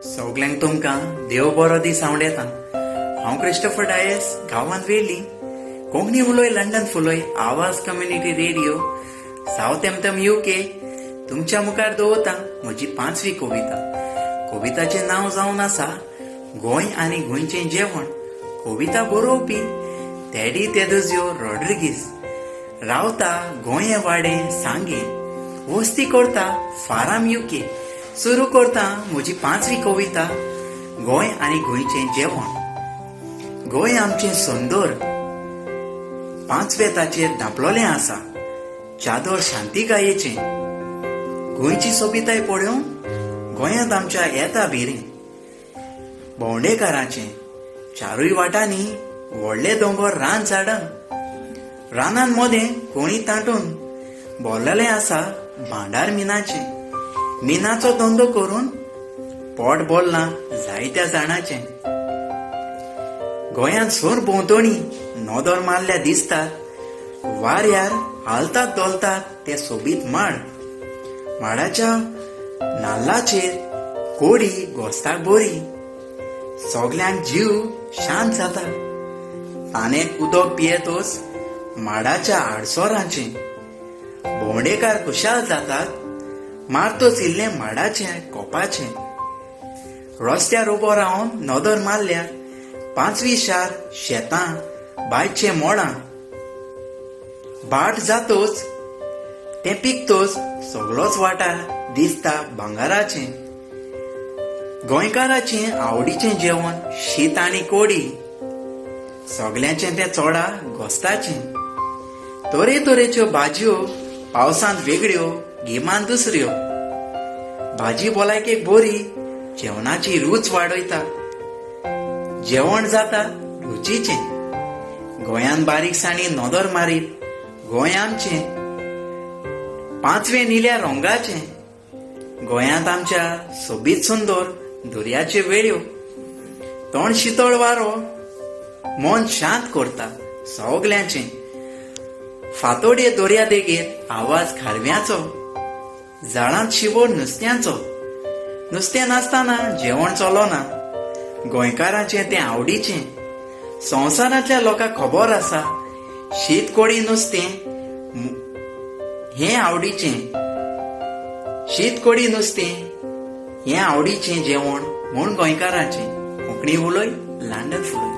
सगल्यांक तुमकां देव बरो दीस हांव येता. हांव क्रिस्टोफर डायस गांवांत वेली कोंकणी उलोय लंडन फुलोय आवाज कम्युनिटी रेडिओ साऊथ एम्पटम UK तुमच्या मुखार दवरता म्हजी 5वी कविताचें नांव जावन आसा गोंय आनी गोंयचें जेवण. कविता बरोवपी टॅडी तेदोजियो रॉड्रिगीस. रावता गोंय वाडें सांगें. वस्ती करता फाराम UK. सुरू करता म्हजी 5वी कविता गोंय आनी गोंयचें जेवण. गोंय आमचें सुंदर 5 बेताचेर धांपलोलें आसा. चादर शांतीकायेचें. गोंयची सोबिताय पळोवन गोंयांत आमच्या येता भिरें. भोंवडेकारांचें चारूय वाटांनी व्हडले दोंगर रान झाडां. रानान मदें कोणी तांटून भरलेलें आसा भांडार मिनाचें. मिनाचो धंदो करून पोट भरलां जायत्या जाणांचें. गोंयांत सोर भोंवतणी नोदर मारल्या दिसतात. वाऱ्यार हालतात दोलतात ते सोबीत माड. माडाच्या नाल्लाचेर कोडी घोस्ताक बरी. सगल्यांक जीव शांत जाता. पानेक उदक पियेतोच माडाच्या आडसोरांचें. भोंवडेकार खुशाल जातात मारतोच इल्लें माडाचें कोपाचें. रस्त्यार उबो रावन नदर मारल्यार 5वी शार शेतां बायचें मोडां. बाट जातोच तें पिकतोच सगळोच वाठार दिसता भांगाराचें. गोंयकाराचें आवडीचें जेवण शीत आनी कोडी. सगल्यांचें तें चोडा घोस्ताचें. तरेतरेच्यो भाजयो पावसांत वेगळ्यो गिमांत दुसऱ्यो. भाजी भलायकेक बरी जेवणाची रूच वाडयता. जेवण जाता रुचीचें. गोंयांत बारीकसाणी नोदर मारीत गोंय आमचें 5वें निल्या रंगाचें. गोंयांत आमच्या सोबीत सुंदर दर्याच्यो वेळ्यो. तोंड शितळ वारो मन शांत करता सगल्यांचें. फातोडे दर्या देगेर आवाज खारव्याचो. जाळांत शिवड नुस्त्यांचो. नुस्तें नासतना जेवण चलोना. गोंयकारांचें तें आवडीचें. संवसारांतल्या लोकांक खबर आसा शीत कोडी नुस्तें हें आवडीचें. शीत कोडी नुस्तें हें आवडीचें जेवण म्हूण गोंयकारांचें. कोंकणी उलोय लंडन फुलोय.